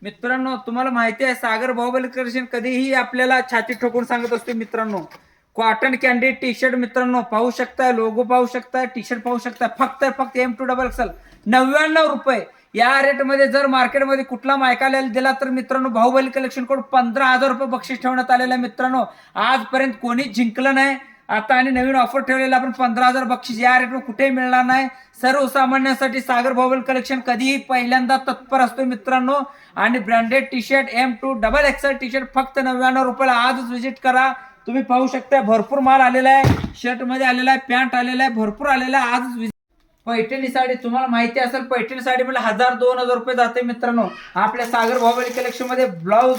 मित्रांनो, तुम्हाला माहिती आहे सागर बाहुबली कलेक्शन कधीही आपल्याला छाती ठोकून सांगत असतो मित्रांनो. कॉटन कॅन्डी टी शर्ट मित्रांनो पाहू शकता, लोगो पाहू शकता, टी शर्ट पाहू शकता, फक्त M2XXL 99 रुपये. या रेटमध्ये जर मार्केटमध्ये कुठला मायकाला दिला तर मित्रांनो बाहुबली कलेक्शन कडून 15,000 रुपये बक्षीस ठेवण्यात आलेलं आहे मित्रांनो. आजपर्यंत कोणीच जिंकलं नाही. आता आणि नवीन ऑफर ठेवलेला आपण 15,000 बक्षीस या रेटवर कुठेही मिळणार नाही. सर्वसामान्यांसाठी सागर बाहुबली कलेक्शन कधीही पहिल्यांदा तत्पर असतो मित्रांनो. आणि branded T shirt M2XXL T shirt फक्त 99 रुपयाला आजच व्हिजिट करा. तुम्ही पाहू शकता भरपूर माल आलेला आहे, शर्ट मध्ये आलेला आहे, पॅन्ट आलेला आहे, भरपूर आलेला आहे. आजच पैठणी साडी तुम्हाला माहिती असेल, पैठणी साडी म्हणजे 1,000-2,000 रुपये जाते मित्रांनो. आपल्या सागर बाहुबली कलेक्शन मध्ये blouse,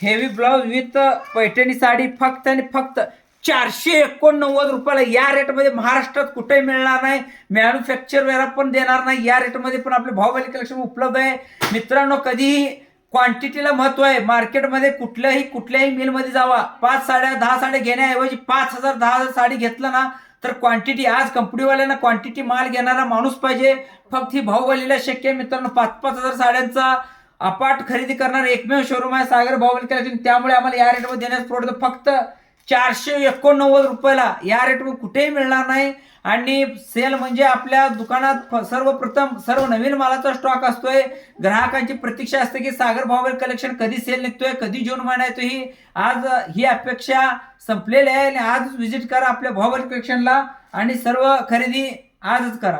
heavy blouse with Paithani sari फक्त आणि फक्त 489 रुपयाला. या रेटमध्ये महाराष्ट्रात कुठेही मिळणार नाही. मॅन्युफॅक्चर वेळा पण देणार नाही. या रेटमध्ये पण आपले बाहुबली कलेक्शन उपलब्ध आहे मित्रांनो. कधीही क्वांटिटीला महत्व आहे. मार्केटमध्ये कुठल्याही मिलमध्ये जावा, 5 साड्या 10 साड्या घेण्याऐवजी 5,000-10,000 साडी घेतलं ना तर क्वांटिटी, आज कंपनीवाल्यांना क्वांटिटी माल घेणारा माणूस पाहिजे. फक्त ही बाहुबलीला शक्य आहे मित्रांनो. 5-5 हजार साड्यांचा अपाट खरेदी करणार एकमेव शोरूम आहे सागर बाहुबली कलेक्शन. त्यामुळे आम्हाला या रेटमध्ये देण्यास प्रोडक्ट फक्त 489 रुपयाला. या रेटवर कुठेही मिळणार नाही. आणि सेल म्हणजे आपल्या दुकानात सर्वप्रथम सर्व नवीन मालाचा स्टॉक असतोय. ग्राहकांची प्रतीक्षा असते की सागर बाहुबली कलेक्शन कधी सेल निघतोय, कधी जून महिना येतोय. आज ही अपेक्षा संपलेली आहे आणि आज व्हिजिट करा आपल्या बाहुबली कलेक्शनला आणि सर्व खरेदी आजच करा.